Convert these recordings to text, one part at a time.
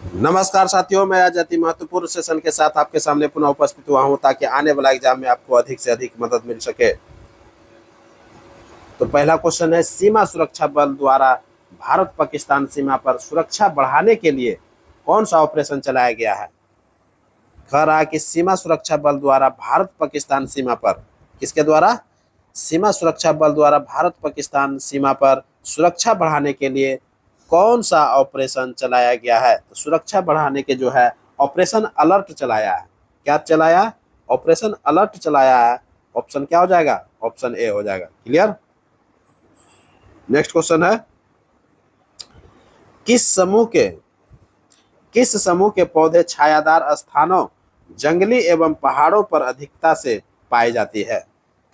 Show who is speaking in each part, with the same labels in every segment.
Speaker 1: नमस्कार साथियों, मैं आज अति महत्वपूर्ण सेशन के साथ आपके सामने पुनः उपस्थित हुआ हूं ताकि आने वाला एग्जाम में आपको अधिक से अधिक मदद मिल सके। तो पहला क्वेश्चन है, सीमा सुरक्षा बल द्वारा भारत पाकिस्तान सीमा पर सुरक्षा बढ़ाने के लिए कौन सा ऑपरेशन चलाया गया है। कह रहा है कि सीमा सुरक्षा बल द्वारा भारत पाकिस्तान सीमा पर, किसके द्वारा? सीमा सुरक्षा बल द्वारा भारत पाकिस्तान सीमा पर सुरक्षा बढ़ाने के लिए कौन सा ऑपरेशन चलाया गया है। तो सुरक्षा बढ़ाने के जो है ऑपरेशन अलर्ट चलाया है। क्या चलाया? ऑपरेशन अलर्ट चलाया है। ऑप्शन क्या हो जाएगा? ऑप्शन ए हो जाएगा। क्लियर। नेक्स्ट क्वेश्चन है, किस समूह के किस समूह के पौधे छायादार स्थानों, जंगली एवं पहाड़ों पर अधिकता से पाई जाती है।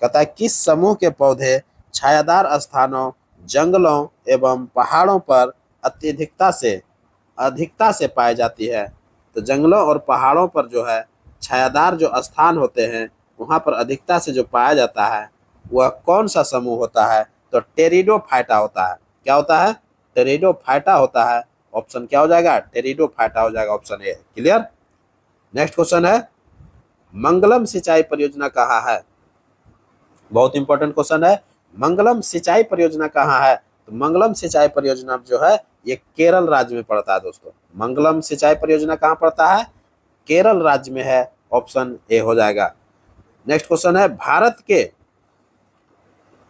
Speaker 1: कहता है किस समूह के पौधे छायादार स्थानों, जंगलों एवं पहाड़ों पर अधिकता से पाई जाती है। तो जंगलों और पहाड़ों पर जो है छायादार जो स्थान होते हैं वहां पर अधिकता से जो पाया जाता है वह कौन सा समूह होता है। तो टेरिडोफाइटा होता है। क्या होता है? टेरिडोफाइटा होता है। ऑप्शन क्या हो जाएगा? टेरिडोफाइटा हो जाएगा। Option A. Clear. Next question है, मंगलम सिंचाई परियोजना कहाँ है। बहुत इंपॉर्टेंट क्वेश्चन है। मंगलम सिंचाई परियोजना कहाँ है। तो मंगलम सिंचाई परियोजना जो है ये केरल राज्य में पड़ता है दोस्तों। मंगलम सिंचाई परियोजना कहाँ पड़ता है? केरल राज्य में है। ऑप्शन ए हो जाएगा। नेक्स्ट क्वेश्चन है,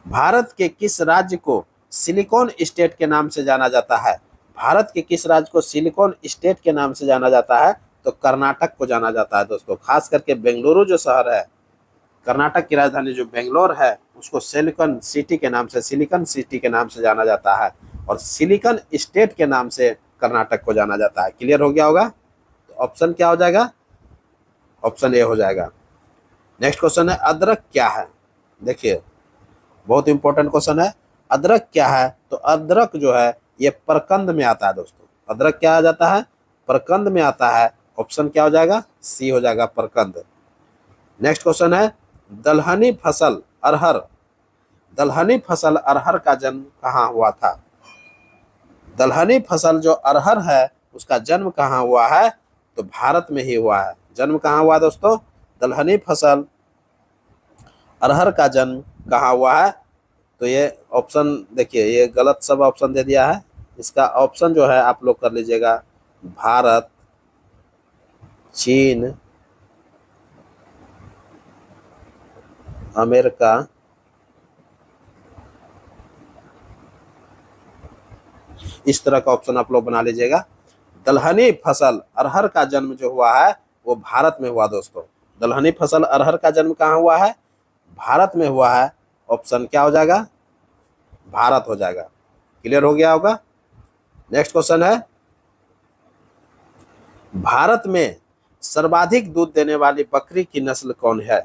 Speaker 1: भारत के किस राज्य को सिलिकॉन स्टेट के नाम से जाना जाता है। भारत के किस राज्य को सिलिकॉन स्टेट के नाम से जाना जाता है। तो कर्नाटक को जाना जाता है दोस्तों। खास करके बेंगलुरु जो शहर है, कर्नाटक की राजधानी जो बेंगलोर है, उसको सिलिकॉन सिटी के नाम से जाना जाता है और सिलिकॉन स्टेट के नाम से कर्नाटक को जाना जाता है। क्लियर हो गया होगा। तो ऑप्शन क्या हो जाएगा? ऑप्शन ए हो जाएगा। नेक्स्ट क्वेश्चन है, अदरक क्या है। देखिए बहुत इंपॉर्टेंट क्वेश्चन है। अदरक क्या है? तो अदरक जो है ये प्रकंद में आता है दोस्तों। अदरक क्या आ जाता है? प्रकंद में आता है। ऑप्शन क्या हो जाएगा? सी हो जाएगा, प्रकंद। नेक्स्ट क्वेश्चन है, दलहनी फसल अरहर का जन्म कहाँ हुआ था। दलहनी फसल जो अरहर है उसका जन्म कहाँ हुआ है। तो भारत में ही हुआ है। जन्म कहाँ हुआ दोस्तों? दलहनी फसल अरहर का जन्म कहाँ हुआ है। तो ये ऑप्शन देखिए, ये गलत सब ऑप्शन दे दिया है। इसका ऑप्शन जो है आप लोग कर लीजिएगा, भारत, चीन, अमेरिका, इस तरह का ऑप्शन आप लोग बना लीजिएगा। दलहनी फसल अरहर का जन्म जो हुआ है वो भारत में हुआ दोस्तों। दलहनी फसल अरहर का जन्म कहाँ हुआ है? भारत में हुआ है। ऑप्शन क्या हो जाएगा? भारत हो जाएगा। क्लियर हो गया होगा। नेक्स्ट क्वेश्चन है, भारत में सर्वाधिक दूध देने वाली बकरी की नस्ल कौन है।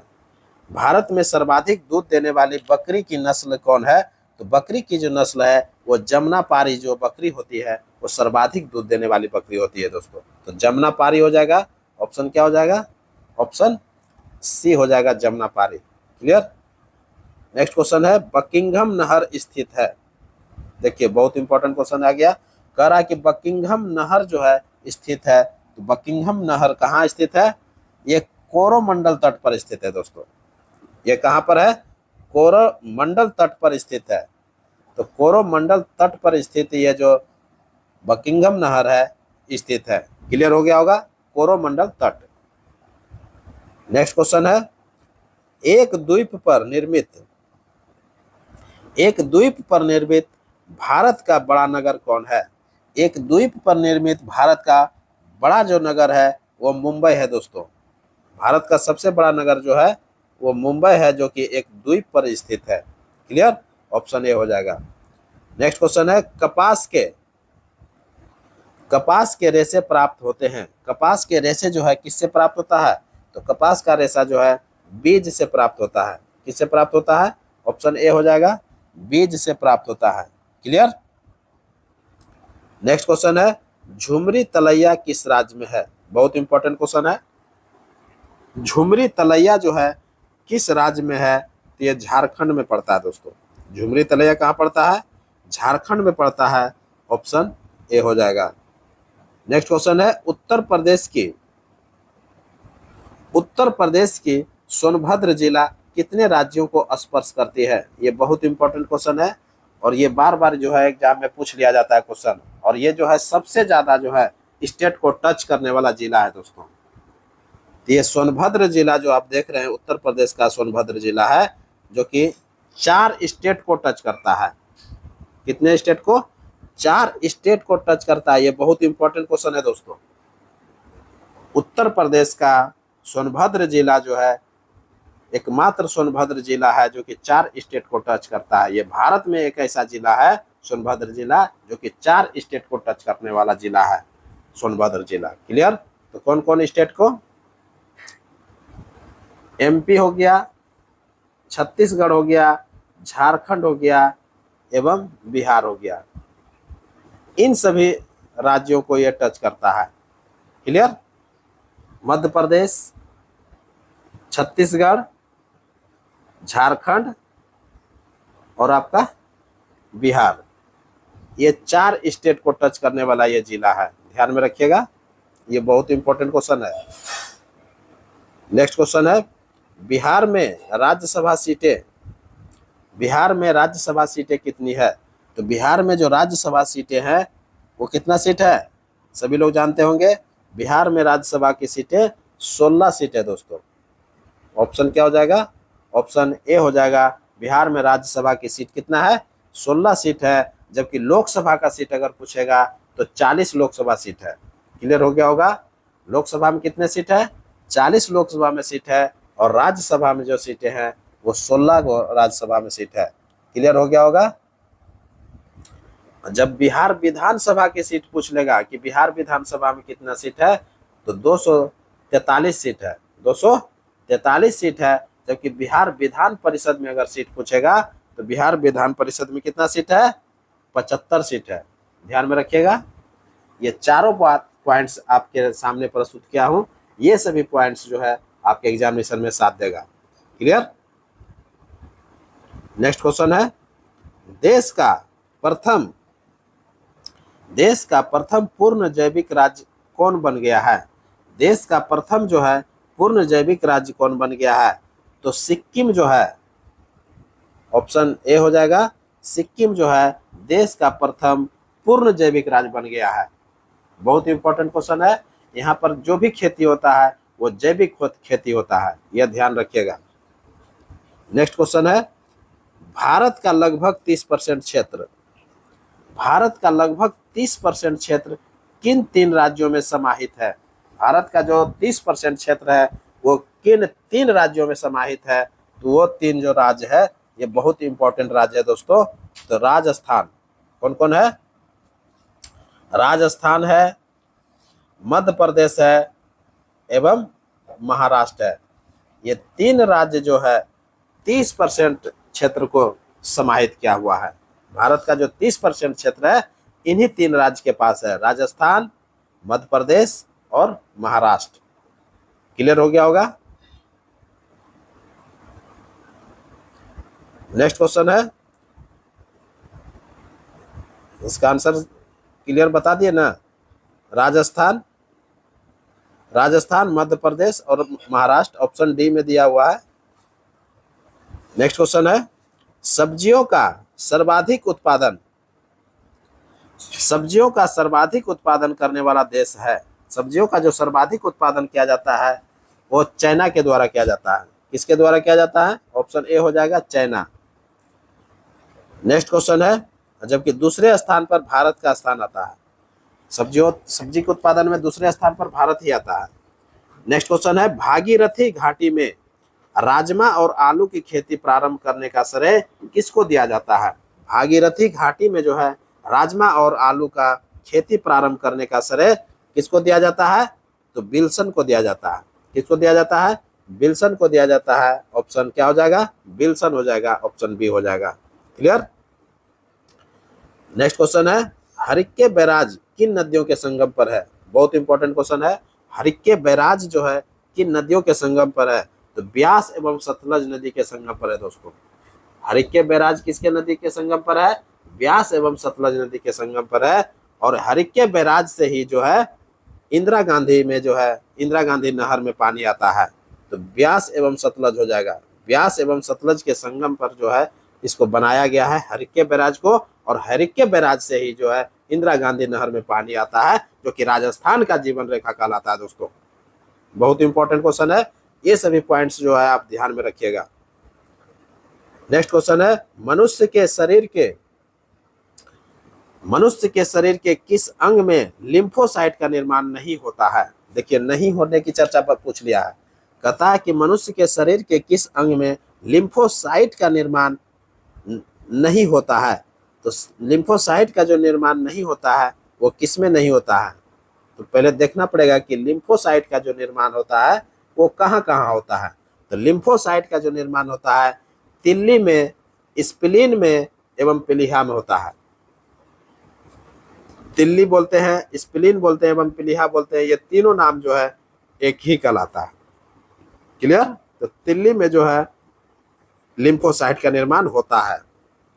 Speaker 1: भारत में सर्वाधिक दूध देने वाली बकरी की नस्ल कौन है। तो बकरी की जो नस्ल है वो जमुनापारी जो बकरी होती है वो सर्वाधिक दूध देने वाली बकरी होती है दोस्तों। तो जमुनापारी हो जाएगा। ऑप्शन क्या हो जाएगा? ऑप्शन सी हो जाएगा, जमुनापारी। क्लियर। नेक्स्ट क्वेश्चन है, बकिंघम नहर स्थित है। देखिए बहुत इंपॉर्टेंट क्वेश्चन आ गया। कह रहा है कि बकिंघम नहर जो है स्थित है। तो बकिंघम नहर कहाँ स्थित है? ये कोरोमंडल तट पर स्थित है दोस्तों। ये कहाँ पर है? कोरोमंडल तट पर स्थित है। तो कोरोमंडल तट पर स्थित ये जो बकिंघम नहर है स्थित है। क्लियर हो गया होगा, कोरोमंडल तट। नेक्स्ट क्वेश्चन है, एक द्वीप पर निर्मित भारत का बड़ा नगर कौन है। एक द्वीप पर निर्मित भारत का बड़ा जो नगर है वो मुंबई है दोस्तों। भारत का सबसे बड़ा नगर जो है वो मुंबई है, जो कि एक द्वीप पर स्थित है। क्लियर। ऑप्शन ए हो जाएगा। नेक्स्ट क्वेश्चन है, कपास के रेशे प्राप्त होते हैं। कपास के रेशे जो है किससे प्राप्त होता है। तो कपास का रेशा जो है बीज से प्राप्त होता है। किससे प्राप्त होता है? ऑप्शन ए हो जाएगा, बीज से प्राप्त होता है। क्लियर। नेक्स्ट क्वेश्चन है, झुमरी तलैया किस राज्य में है। बहुत इंपॉर्टेंट क्वेश्चन है। झुमरी तलैया जो है किस राज्य में है। तो ये झारखंड में पड़ता है दोस्तों। झुमरी तलैया कहाँ पड़ता है? झारखंड में पड़ता है। ऑप्शन ए हो जाएगा। नेक्स्ट क्वेश्चन है उत्तर प्रदेश की सोनभद्र जिला कितने राज्यों को स्पर्श करती है? ये बहुत इंपॉर्टेंट क्वेश्चन है और ये बार बार जो है एग्जाम में पूछ लिया जाता है क्वेश्चन, और ये जो है सबसे ज्यादा जो है स्टेट को टच करने वाला जिला है दोस्तों। तो ये सोनभद्र जिला जो आप देख रहे हैं उत्तर प्रदेश का सोनभद्र जिला है, जो कि 4 स्टेट को टच करता है। कितने स्टेट को? 4 स्टेट को टच करता है। ये बहुत इंपॉर्टेंट क्वेश्चन है दोस्तों। उत्तर प्रदेश का सोनभद्र जिला जो है एकमात्र सोनभद्र जिला है जो कि 4 स्टेट को टच करता है। ये भारत में एक ऐसा जिला है सोनभद्र जिला जो कि 4 स्टेट को टच करने वाला जिला है सोनभद्र जिला। क्लियर? तो कौन कौन स्टेट को? एमपी हो गया, छत्तीसगढ़ हो गया, झारखंड हो गया एवं बिहार हो गया। इन सभी राज्यों को यह टच करता है। क्लियर? मध्य प्रदेश, छत्तीसगढ़, झारखंड और आपका बिहार, ये 4 स्टेट को टच करने वाला ये जिला है। ध्यान में रखिएगा, ये बहुत इंपॉर्टेंट क्वेश्चन है। नेक्स्ट क्वेश्चन है बिहार में राज्यसभा सीटें कितनी है? तो बिहार में जो राज्यसभा सीटें हैं वो कितना सीट है? सभी लोग जानते होंगे। बिहार में राज्यसभा की सीटें 16 सीट है दोस्तों। ऑप्शन क्या हो जाएगा? ऑप्शन ए हो जाएगा। बिहार में राज्यसभा की सीट कितना है? 16 सीट है। जबकि लोकसभा का सीट अगर पूछेगा तो 40 लोकसभा सीट है। क्लियर हो गया होगा? लोकसभा में कितने सीट है? 40 लोकसभा में सीट है, और राज्यसभा में जो सीटें हैं वो 16 राज्यसभा में सीट है। क्लियर हो गया होगा? जब बिहार विधानसभा की सीट पूछ लेगा कि बिहार विधानसभा में कितना सीट है, तो 243 सीट है। 243 सीट है। जबकि बिहार विधान परिषद में अगर सीट पूछेगा तो बिहार विधान परिषद में कितना सीट है? 75 सीट है। ध्यान में रखिएगा, ये चारों पॉइंट्स आपके सामने प्रस्तुत किया हूं, ये सभी पॉइंट्स जो है आपके एग्जामिनेशन में साथ देगा। क्लियर? नेक्स्ट क्वेश्चन है देश का प्रथम पूर्ण जैविक राज्य कौन बन गया है? देश का प्रथम जो है पूर्ण जैविक राज्य कौन बन गया है? तो सिक्किम जो है, ऑप्शन ए हो जाएगा। सिक्किम जो है देश का प्रथम पूर्ण जैविक राज्य बन गया है। बहुत इंपॉर्टेंट क्वेश्चन है। यहाँ पर जो भी खेती होता है वो जैविक खेती होता है, यह ध्यान रखिएगा। नेक्स्ट क्वेश्चन है भारत का लगभग 30% क्षेत्र किन 3 राज्यों में समाहित है? भारत का जो 30% क्षेत्र है वो किन 3 राज्यों में समाहित है? तो वो 3 जो राज्य है ये बहुत इंपॉर्टेंट राज्य है दोस्तों। तो राजस्थान, कौन कौन है? राजस्थान है, मध्य प्रदेश है एवं महाराष्ट्र है। ये 3 राज्य जो है 30% क्षेत्र को समाहित किया हुआ है। भारत का जो 30% क्षेत्र है इन्हीं 3 राज्य के पास है, राजस्थान, मध्य प्रदेश और महाराष्ट्र। क्लियर हो गया होगा? नेक्स्ट क्वेश्चन है, इसका आंसर क्लियर बता दिए ना। राजस्थान, मध्य प्रदेश और महाराष्ट्र, ऑप्शन डी में दिया हुआ है। नेक्स्ट क्वेश्चन है सब्जियों का सर्वाधिक उत्पादन करने वाला देश है। सब्जियों का जो सर्वाधिक उत्पादन किया जाता है वो चाइना के द्वारा किया जाता है। किसके द्वारा किया जाता है? ऑप्शन ए हो जाएगा, चाइना। नेक्स्ट क्वेश्चन है जबकि दूसरे स्थान पर भारत का स्थान आता है। सब्जी के उत्पादन में दूसरे स्थान पर भारत ही आता है। नेक्स्ट क्वेश्चन है भागीरथी घाटी में राजमा और आलू की खेती प्रारंभ करने का श्रेय किसको दिया जाता है? भागीरथी घाटी में जो है राजमा और आलू का खेती प्रारंभ करने का श्रेय किसको दिया जाता है? तो विल्सन को दिया जाता है। किसको दिया जाता है? विल्सन को दिया जाता है। ऑप्शन क्या हो जाएगा? विल्सन हो जाएगा, ऑप्शन बी हो जाएगा। क्लियर? नेक्स्ट क्वेश्चन है हरिक्के बैराज किन नदियों के संगम पर है? बहुत इंपॉर्टेंट क्वेश्चन है। हरिक्के बैराज जो है किन नदियों के संगम पर है? तो ब्यास एवं सतलज नदी के संगम पर है दोस्तों। हरिक्के बैराज किसके नदी के संगम पर है? ब्यास एवं सतलज नदी के संगम पर है। और हरिक्के बैराज से ही जो है इंदिरा गांधी में जो है इंदिरा गांधी नहर में पानी आता है, तो ब्यास एवं सतलज हो जाएगा। ब्यास एवं सतलज के संगम पर जो है इसको बनाया गया है हरिक्के बैराज को, और हरिक्के बैराज से ही जो है इंदिरा गांधी नहर में पानी आता है, जो कि राजस्थान का जीवन रेखा कहलाता है दोस्तों। बहुत इंपॉर्टेंट क्वेश्चन है, ये सभी पॉइंट्स जो है आप ध्यान में रखिएगा। नेक्स्ट क्वेश्चन है, मनुष्य के शरीर के किस अंग में लिम्फोसाइट का निर्माण नहीं होता है। देखिए, नहीं होने की चर्चा पर पूछ लिया है। कहता है कि मनुष्य के शरीर के किस अंग में लिम्फोसाइट का निर्माण नहीं होता है। तो लिम्फोसाइट का जो निर्माण नहीं होता है वो किस में नहीं होता है। तो पहले देखना पड़ेगा कि लिम्फोसाइट का जो निर्माण होता है वो कहाँ कहाँ होता है। तो लिम्फोसाइट का जो निर्माण होता है तिल्ली में, स्प्लीन में एवं प्लीहा में होता है। तिल्ली बोलते हैं, स्प्लीन बोलते हैं एवं प्लीहा बोलते हैं, ये तीनों नाम जो है एक ही कहलाता है। क्लियर। तो तिल्ली में जो है लिम्फोसाइट का निर्माण होता है।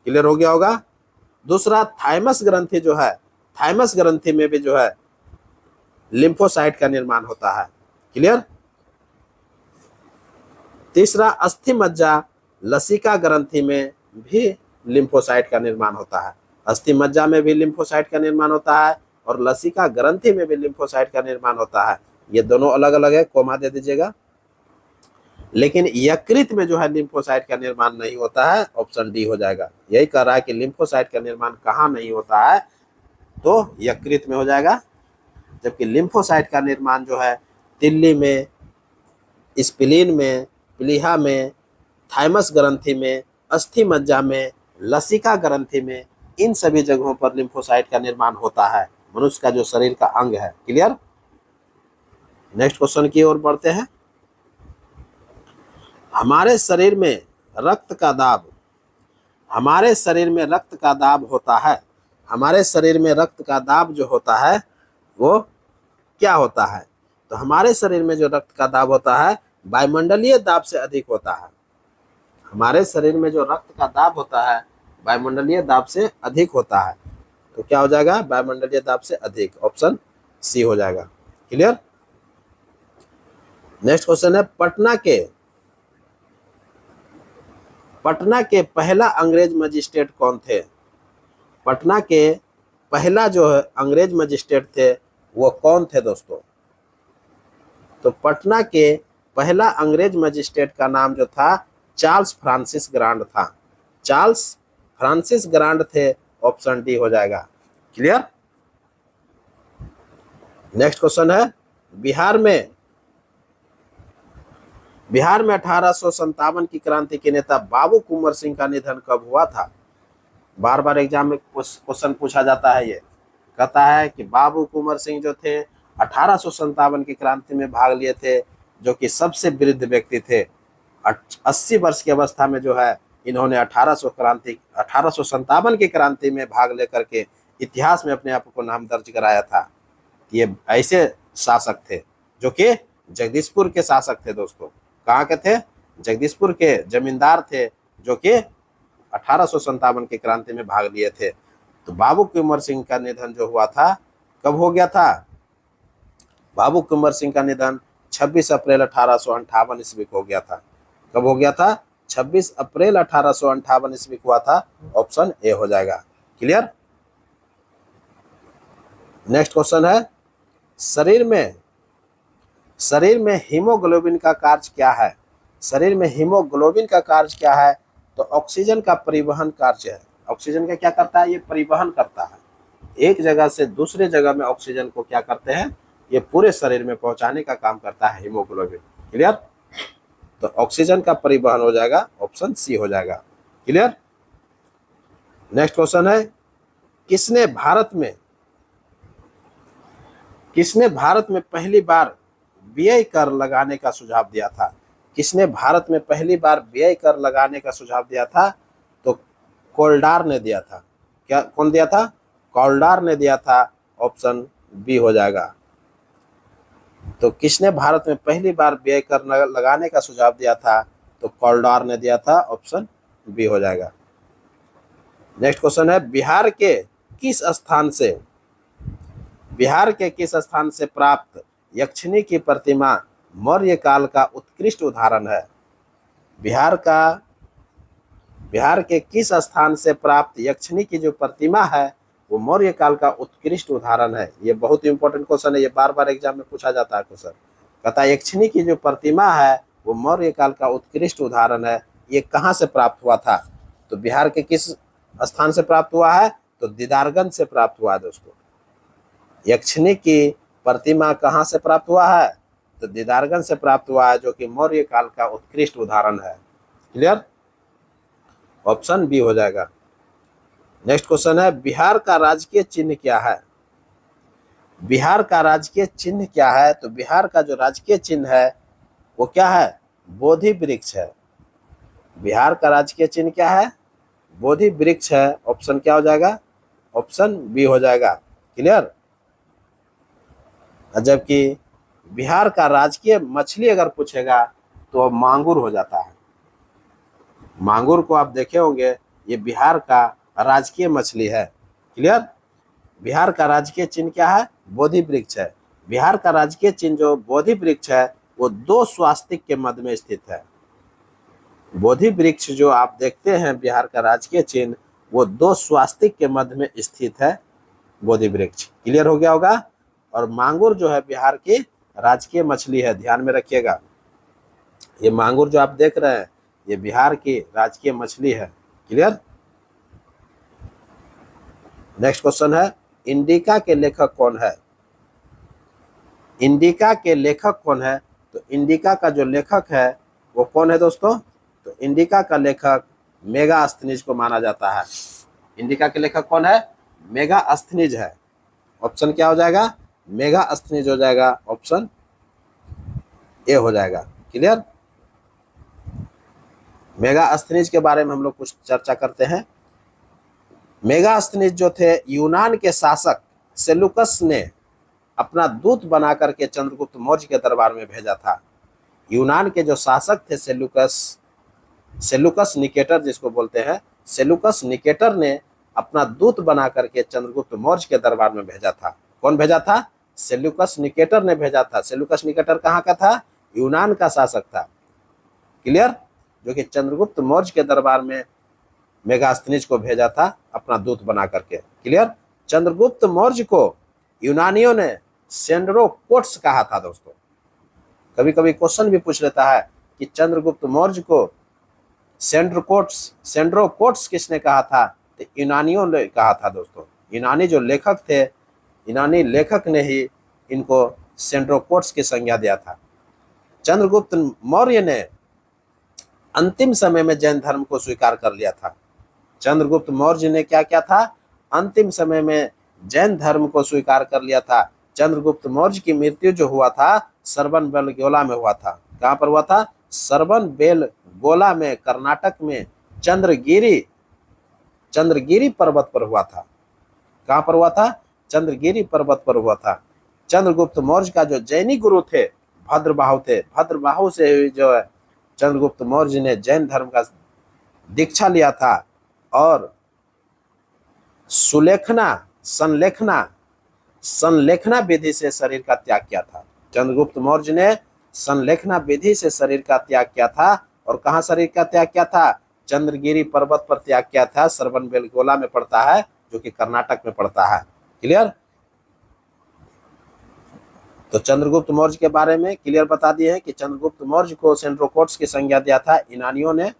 Speaker 1: क्लियर हो गया होगा। दूसरा, थाइमस ग्रंथि जो है, थाइमस ग्रंथि में भी जो है लिम्फोसाइट का निर्माण होता है। क्लियर। तीसरा, अस्थि मज्जा लसिका ग्रंथि में भी लिम्फोसाइट का निर्माण होता है। अस्थि मज्जा में भी लिम्फोसाइट का निर्माण होता है और लसिका ग्रंथि में भी लिम्फोसाइट का निर्माण होता है। ये दोनों अलग अलग है, कोमा दे दीजिएगा। लेकिन यकृत में जो है लिम्फोसाइट का निर्माण नहीं होता है, ऑप्शन डी हो जाएगा। यही कह रहा है कि लिम्फोसाइट का निर्माण कहाँ नहीं होता है, तो यकृत में हो जाएगा। जबकि लिम्फोसाइट का निर्माण जो है तिल्ली में, स्प्लीन में, प्लीहा में, थाइमस ग्रंथि में, अस्थि मज्जा में, लसिका ग्रंथि में, इन सभी जगहों पर लिम्फोसाइट का निर्माण होता है। मनुष्य का जो शरीर का अंग है। क्लियर। नेक्स्ट क्वेश्चन की ओर बढ़ते हैं। हमारे शरीर में रक्त का दाब, हमारे शरीर में रक्त का दाब होता है। हमारे शरीर में रक्त का दाब जो होता है वो क्या होता है। तो हमारे शरीर में जो रक्त का दाब होता है वायुमंडलीय दाब से अधिक होता है। हमारे शरीर में जो रक्त का दाब होता है वायुमंडलीय दाब से अधिक होता है। तो क्या हो जाएगा, वायुमंडलीय दाब से अधिक, ऑप्शन सी हो जाएगा। क्लियर। नेक्स्ट क्वेश्चन है, पटना के पहला अंग्रेज मजिस्ट्रेट कौन थे। पटना के पहला जो है अंग्रेज मजिस्ट्रेट थे वो कौन थे दोस्तों। तो पटना के पहला अंग्रेज मजिस्ट्रेट का नाम जो था चार्ल्स फ्रांसिस ग्रांड था। चार्ल्स फ्रांसिस ग्रांड थे, ऑप्शन डी हो जाएगा। क्लियर। नेक्स्ट क्वेश्चन है, बिहार में 1857 की क्रांति के नेता बाबू कुंवर सिंह का निधन कब हुआ था। बार बार एग्जाम में क्वेश्चन पूछा जाता है। ये कहता है कि बाबू कुंवर सिंह जो थे 1857 की क्रांति में भाग लिए थे, जो कि सबसे वृद्ध व्यक्ति थे। 80 वर्ष की अवस्था में जो है इन्होंने 1857 की क्रांति में भाग लेकर के इतिहास में अपने आप को नाम दर्ज कराया था। ये ऐसे शासक थे जो कि जगदीशपुर के शासक थे दोस्तों। कहाँ के थे, जगदीशपुर के जमींदार थे, जो कि 1857 की क्रांति में भाग लिए थे। तो बाबू कुंवर सिंह का निधन जो हुआ था कब हो गया था। बाबू कुंवर सिंह का निधन 26 अप्रैल 1858 ईस्वी को हो गया था। कब हो गया था, 26 अप्रैल 1858 ईस्वी को हुआ था, ऑप्शन ए हो जाएगा। क्लियर। नेक्स्ट क्वेश्चन है, शरीर में हीमोग्लोबिन का कार्य क्या है। शरीर में हीमोग्लोबिन का कार्य क्या है, तो ऑक्सीजन का परिवहन कार्य है। ऑक्सीजन का क्या करता है, ये परिवहन करता है। एक जगह से दूसरे जगह में ऑक्सीजन को क्या करते हैं, ये पूरे शरीर में पहुंचाने का काम करता है हीमोग्लोबिन। क्लियर। तो ऑक्सीजन का परिवहन हो जाएगा, ऑप्शन सी हो जाएगा। क्लियर। नेक्स्ट क्वेश्चन है, किसने भारत में पहली बार व्यय कर लगाने का सुझाव दिया था। किसने भारत में पहली बार व्यय कर लगाने का सुझाव दिया था, तो कोल्डार ने दिया था। क्या, कौन दिया था, कोल्डार ने दिया था, ऑप्शन बी हो जाएगा। तो किसने भारत में पहली बार व्यय कर लगाने का सुझाव दिया था, तो कोल्डार ने दिया था, ऑप्शन बी हो जाएगा। नेक्स्ट क्वेश्चन है, बिहार के किस स्थान से बिहार के किस स्थान से प्राप्त यक्षिणी की प्रतिमा मौर्य काल का उत्कृष्ट उदाहरण है? बिहार के किस स्थान से प्राप्त यक्षिणी की जो प्रतिमा है वो मौर्य काल का उत्कृष्ट उदाहरण है। ये बहुत इंपॉर्टेंट क्वेश्चन है, ये बार बार एग्जाम में पूछा जाता है क्वेश्चन। कहता है यक्षिणी की जो प्रतिमा है वो मौर्य काल का उत्कृष्ट उदाहरण है, ये कहाँ से प्राप्त हुआ था? तो बिहार के किस स्थान से प्राप्त हुआ है? तो दीदारगंज से प्राप्त हुआ है दोस्तों। यक्षिणी की प्रतिमा कहाँ से प्राप्त हुआ है? तो दीदारगंज से प्राप्त हुआ है, जो कि मौर्य काल का उत्कृष्ट उदाहरण है। क्लियर? ऑप्शन बी हो जाएगा। नेक्स्ट क्वेश्चन है, बिहार का राजकीय चिन्ह क्या है? बिहार का राजकीय चिन्ह क्या है? तो बिहार का जो राजकीय चिन्ह है वो क्या है? बोधि वृक्ष है। बिहार का राजकीय चिन्ह क्या है? बोधि वृक्ष है। ऑप्शन क्या हो जाएगा? ऑप्शन बी हो जाएगा। क्लियर? जबकि बिहार का राजकीय मछली अगर पूछेगा तो मांगुर हो जाता है। मांगुर को आप देखे होंगे, ये बिहार का राजकीय मछली है। क्लियर? बिहार का राजकीय चिन्ह क्या है? बोधि वृक्ष है। बिहार का राजकीय चिन्ह जो बोधि वृक्ष है वो 2 स्वास्तिक के मध्य में स्थित है। बोधि वृक्ष जो आप देखते हैं बिहार का राजकीय चिन्ह वो 2 स्वास्तिक के मध्य में स्थित है, बोधि वृक्ष। क्लियर हो गया होगा? और मांगुर जो है बिहार की राजकीय मछली है, ध्यान में रखिएगा। ये मांगुर जो आप देख रहे हैं ये बिहार की राजकीय मछली है। क्लियर? नेक्स्ट क्वेश्चन है, इंडिका के लेखक कौन है? इंडिका के लेखक कौन है? तो इंडिका का जो लेखक है वो कौन है दोस्तों? तो इंडिका का लेखक मेगास्थनीज को माना जाता है। इंडिका के लेखक कौन है? मेगास्थनीज है। ऑप्शन क्या हो जाएगा? मेगास्थनीज हो जाएगा। ऑप्शन ए हो जाएगा। क्लियर? मेगास्थनीज के बारे में हम लोग कुछ चर्चा करते हैं। मेगास्थनीज जो थे यूनान के शासक सेलुकस ने अपना दूत बना करके चंद्रगुप्त मौर्य के दरबार में भेजा था। यूनान के जो शासक थे सेलुकस निकेटर जिसको बोलते हैं, सेलुकस निकेटर ने अपना दूत बना करके चंद्रगुप्त मौर्य के दरबार में भेजा था। कौन भेजा था? सेलुकस निकेटर ने भेजा था। सेलुकस निकेटर कहाँ का था? यूनान का शासक था। क्लियर? जो कि चंद्रगुप्त मौर्य के दरबार में मेगास्थनीज को भेजा था अपना दूत बना करके। क्लियर? चंद्रगुप्त मौर्य को यूनानियों ने सेंड्रोकोट्स कहा था दोस्तों। कभी कभी क्वेश्चन भी पूछ लेता है कि चंद्रगुप्त मौर्य को सेंड्रोकोट्स किसने कहा था? तो यूनानियों ने कहा था दोस्तों। यूनानी जो लेखक थे, यूनानी लेखक ने ही इनको सेंड्रोकोट्स की संज्ञा दिया था। चंद्रगुप्त मौर्य ने अंतिम समय में जैन धर्म को स्वीकार कर लिया था। चंद्रगुप्त मौर्य ने क्या किया था? अंतिम समय में जैन धर्म को स्वीकार कर लिया था। चंद्रगुप्त मौर्य की मृत्यु जो हुआ था सरबनबेलगोला में हुआ था। कहाँ पर हुआ था? सरबनबेलगोला में, कर्नाटक में चंद्रगिरी पर्वत पर हुआ था। कहाँ पर हुआ था? चंद्रगिरी पर्वत पर हुआ था। चंद्रगुप्त मौर्य का जो जैनी गुरु थे भद्रबाहु थे, भद्रबाहु से जो है चंद्रगुप्त मौर्य ने जैन धर्म का दीक्षा लिया था और संलेखना विधि से शरीर का त्याग किया था। चंद्रगुप्त मौर्य ने संलेखना विधि से शरीर का त्याग किया था। और कहाँ शरीर का त्याग किया था? चंद्रगिरी पर्वत पर त्याग किया था। सरबनबेलगोला में पड़ता है, जो कि कर्नाटक में पड़ता है। क्लियर? तो चंद्रगुप्त मौर्य के बारे में क्लियर बता दिए हैं कि चंद्रगुप्त मौर्य को सेंड्रोकोट्स की संज्ञा दिया था यूनानियों ने।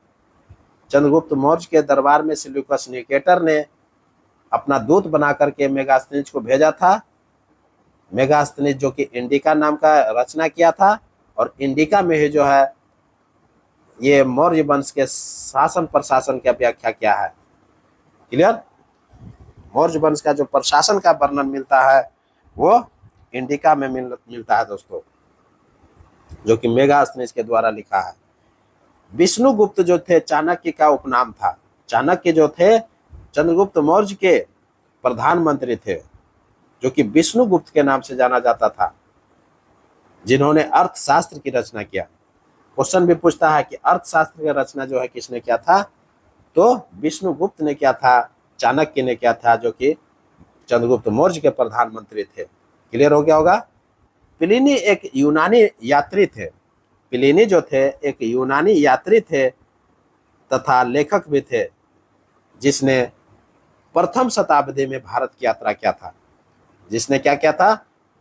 Speaker 1: चंद्रगुप्त मौर्य के दरबार में सेल्यूकस निकेटर ने अपना दूत बना करके मेगास्थनीज को भेजा था। मेगास्थनीज जो कि इंडिका नाम का रचना किया था, और इंडिका में ही जो है ये मौर्य वंश के शासन प्रशासन की व्याख्या क्या है। क्लियर? मौर्य वंश का जो प्रशासन का वर्णन मिलता है वो इंडिका में मिलता है दोस्तों, जो कि मेगास्थनीज के द्वारा लिखा है। विष्णुगुप्त जो थे चाणक्य का उपनाम था। चाणक्य जो थे चंद्रगुप्त मौर्य के प्रधानमंत्री थे, जो कि विष्णुगुप्त के नाम से जाना जाता था, जिन्होंने अर्थशास्त्र की रचना किया। क्वेश्चन भी पूछता है कि अर्थशास्त्र की रचना जो है किसने किया था? तो विष्णुगुप्त ने किया था, चाणक्य ने किया था, जो कि चंद्रगुप्त मौर्य के प्रधानमंत्री थे। क्लियर हो गया होगा। प्लिनी एक यूनानी यात्री थे। प्लिनी जो थे एक यूनानी यात्री थे तथा लेखक भी थे, जिसने प्रथम शताब्दी में भारत की यात्रा किया था। जिसने क्या किया था?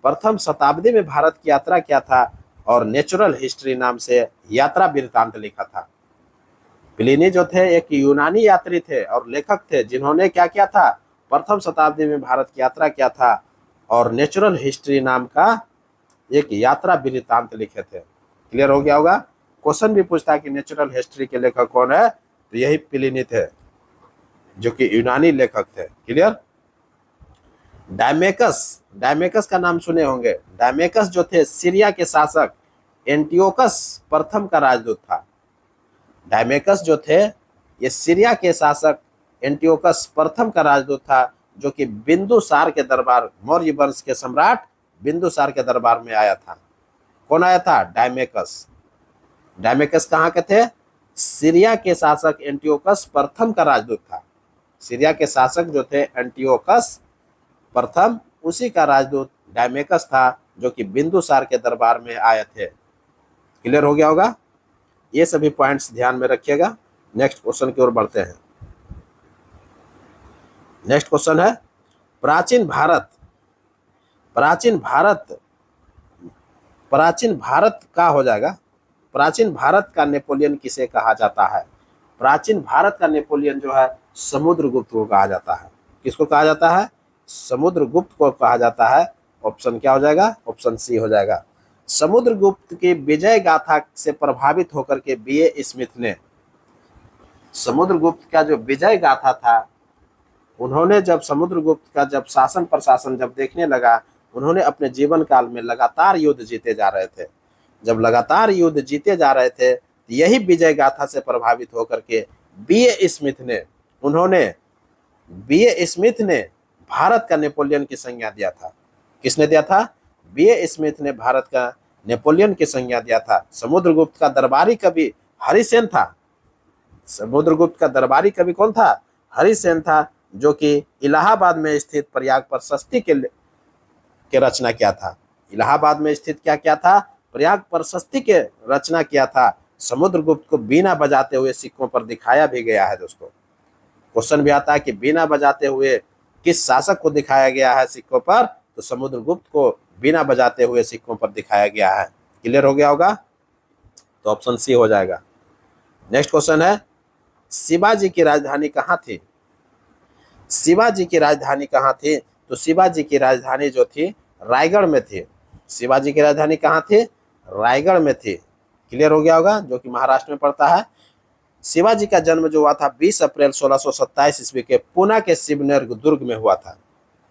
Speaker 1: प्रथम शताब्दी में भारत की यात्रा किया था और नेचुरल हिस्ट्री नाम से यात्रा वृत्तांत लिखा था। प्लिनी जो थे एक यूनानी यात्री थे और लेखक थे, जिन्होंने क्या किया था? प्रथम शताब्दी में भारत की यात्रा किया था और नेचुरल हिस्ट्री नाम का एक यात्रा वृत्तांत लिखे थे। क्लियर हो गया होगा। क्वेश्चन भी पूछता है कि नेचुरल हिस्ट्री के लेखक कौन है, तो यही प्लिनी थे, जो कि यूनानी लेखक थे। क्लियर। डायमेकस, डायमेकस का नाम सुने होंगे। डायमेकस जो थे सीरिया के शासक एंटियोकस प्रथम का राजदूत था। डायमेकस जो थे ये सीरिया के शासक एंटियोकस प्रथम का राजदूत था, जो कि बिंदुसार के दरबार, मौर्य वंश के सम्राट बिंदुसार के दरबार में आया था। कौन आया था? डायमेकस। डायमेकस कहाँ के थे? सीरिया के शासक एंटियोकस प्रथम का राजदूत था। सीरिया के शासक जो थे एंटियोकस प्रथम, उसी का राजदूत डायमेकस था, जो कि बिंदुसार के दरबार में आए थे। क्लियर हो गया होगा। ये सभी पॉइंट्स ध्यान में रखिएगा। नेक्स्ट क्वेश्चन की ओर बढ़ते हैं। नेक्स्ट क्वेश्चन है प्राचीन भारत। प्राचीन भारत, प्राचीन भारत का हो जाएगा। प्राचीन भारत का नेपोलियन किसे कहा जाता है? प्राचीन भारत का नेपोलियन जो है समुद्रगुप्त को कहा जाता है। किसको कहा जाता है? समुद्रगुप्त को कहा जाता है। ऑप्शन क्या हो जाएगा? ऑप्शन सी हो जाएगा। समुद्रगुप्त की विजय गाथा से प्रभावित होकर के बीए स्मिथ ने, समुद्रगुप्त का जो विजय गाथा था, उन्होंने जब समुद्रगुप्त का जब शासन प्रशासन जब देखने लगा, उन्होंने अपने जीवन काल में लगातार युद्ध जीते जा रहे थे। जब लगातार युद्ध जीते जा रहे थे, यही विजय गाथा से प्रभावित होकर के बीए स्मिथ ने, उन्होंने बीए स्मिथ ने भारत का नेपोलियन की संज्ञा दिया था। किसने दिया था? बीए स्मिथ ने भारत का नेपोलियन की संज्ञा दिया था। समुद्रगुप्त का दरबारी कवि हरिसेन था। समुद्रगुप्त का दरबारी कवि कौन था? हरिसेन था, जो कि इलाहाबाद में स्थित प्रयाग प्रशस्ति के रचना किया था। इलाहाबाद में स्थित क्या किया था? प्रयाग प्रशस्ति के रचना किया था। समुद्रगुप्त को बीना बजाते हुए सिक्कों पर दिखाया भी गया है। दोस्तों, क्वेश्चन भी आता है कि बीना बजाते हुए किस शासक को दिखाया गया है सिक्कों पर? तो समुद्रगुप्त को बीना बजाते हुए सिक्कों पर दिखाया गया है। क्लियर हो गया होगा। तो ऑप्शन सी हो जाएगा। नेक्स्ट क्वेश्चन है शिवाजी की राजधानी कहाँ थी? शिवाजी की राजधानी कहाँ थी? तो शिवाजी की राजधानी जो थी रायगढ़ में थी। शिवाजी की राजधानी कहाँ थी? रायगढ़ में थी। क्लियर हो गया होगा, जो कि महाराष्ट्र में पड़ता है। शिवाजी का जन्म जो हुआ था 20 अप्रैल 1627 ईस्वी के पुणे के शिवनेर दुर्ग में हुआ था।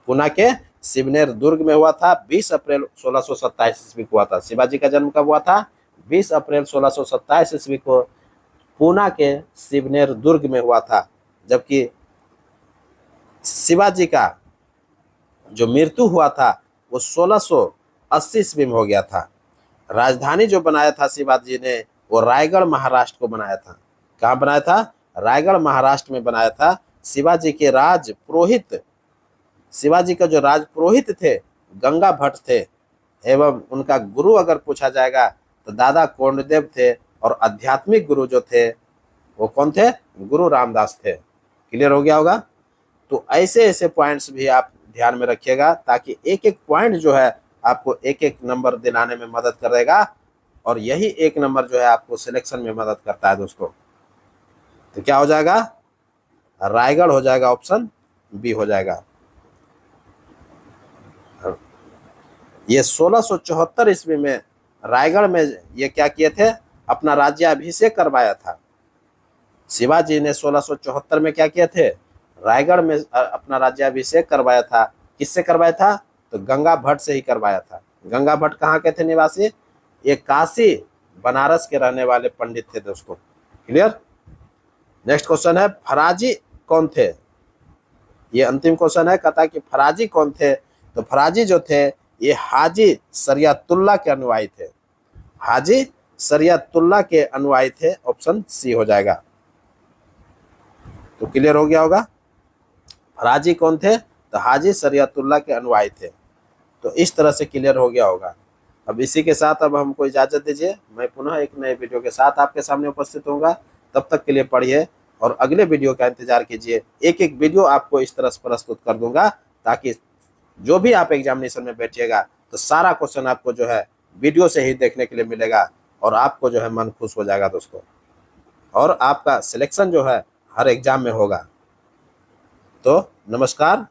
Speaker 1: पुणे के शिवनेर दुर्ग में हुआ था। 20 अप्रैल 1627 ईस्वी को हुआ था। शिवाजी का जन्म कब हुआ था? 20 अप्रैल 1627 ईस्वी को पुणे के शिवनेर दुर्ग में हुआ था। जबकि शिवाजी का जो मृत्यु हुआ था वो 1680 ईस्वी में हो गया था। राजधानी जो बनाया था शिवाजी ने, वो रायगढ़ महाराष्ट्र को बनाया था। कहाँ बनाया था? रायगढ़ महाराष्ट्र में बनाया था। शिवाजी के राज पुरोहित, शिवाजी का जो राज पुरोहित थे गंगा भट्ट थे, एवं उनका गुरु अगर पूछा जाएगा तो दादा कोंडदेव थे, और आध्यात्मिक गुरु जो थे वो कौन थे? गुरु रामदास थे। क्लियर हो गया होगा। तो ऐसे ऐसे पॉइंट्स भी आप ध्यान में रखिएगा, ताकि एक एक पॉइंट जो है आपको एक एक नंबर दिलाने में मदद करेगा, और यही एक नंबर जो है आपको सिलेक्शन में मदद करता है। दोस्तों, तो क्या हो जाएगा? रायगढ़ हो जाएगा। ऑप्शन बी हो जाएगा। ये 1674 ईस्वी में रायगढ़ में ये क्या किए थे? अपना राज्याभिषेक करवाया था। शिवाजी ने 1674 में क्या किए थे? रायगढ़ में अपना राज्याभिषेक करवाया था। किससे करवाया था? तो गंगा भट्ट से ही करवाया था। गंगा भट्ट कहाँ के थे निवासी? ये काशी बनारस के रहने वाले पंडित थे। दोस्तों, क्लियर। नेक्स्ट क्वेश्चन है फराजी कौन थे? ये अंतिम क्वेश्चन है। कहता है कि फराजी कौन थे? तो फराजी जो थे ये हाजी शरियतुल्लाह के अनुयायी थे। हाजी शरियतुल्लाह के अनुयायी थे। ऑप्शन सी हो जाएगा। तो क्लियर हो गया होगा। फराजी कौन थे? तो हाजी शरियतुल्लाह के अनुयायी थे। तो इस तरह से क्लियर हो गया होगा। अब इसी के साथ अब हमको इजाज़त दीजिए, मैं पुनः एक नए वीडियो के साथ आपके सामने उपस्थित होऊंगा। तब तक के लिए पढ़िए और अगले वीडियो का इंतजार कीजिए। एक एक वीडियो आपको इस तरह से प्रस्तुत कर दूंगा ताकि जो भी आप एग्जामिनेशन में बैठिएगा तो सारा क्वेश्चन आपको जो है वीडियो से ही देखने के लिए मिलेगा और आपको जो है मन खुश हो जाएगा दोस्तों, और आपका सिलेक्शन जो है हर एग्जाम में होगा। तो नमस्कार।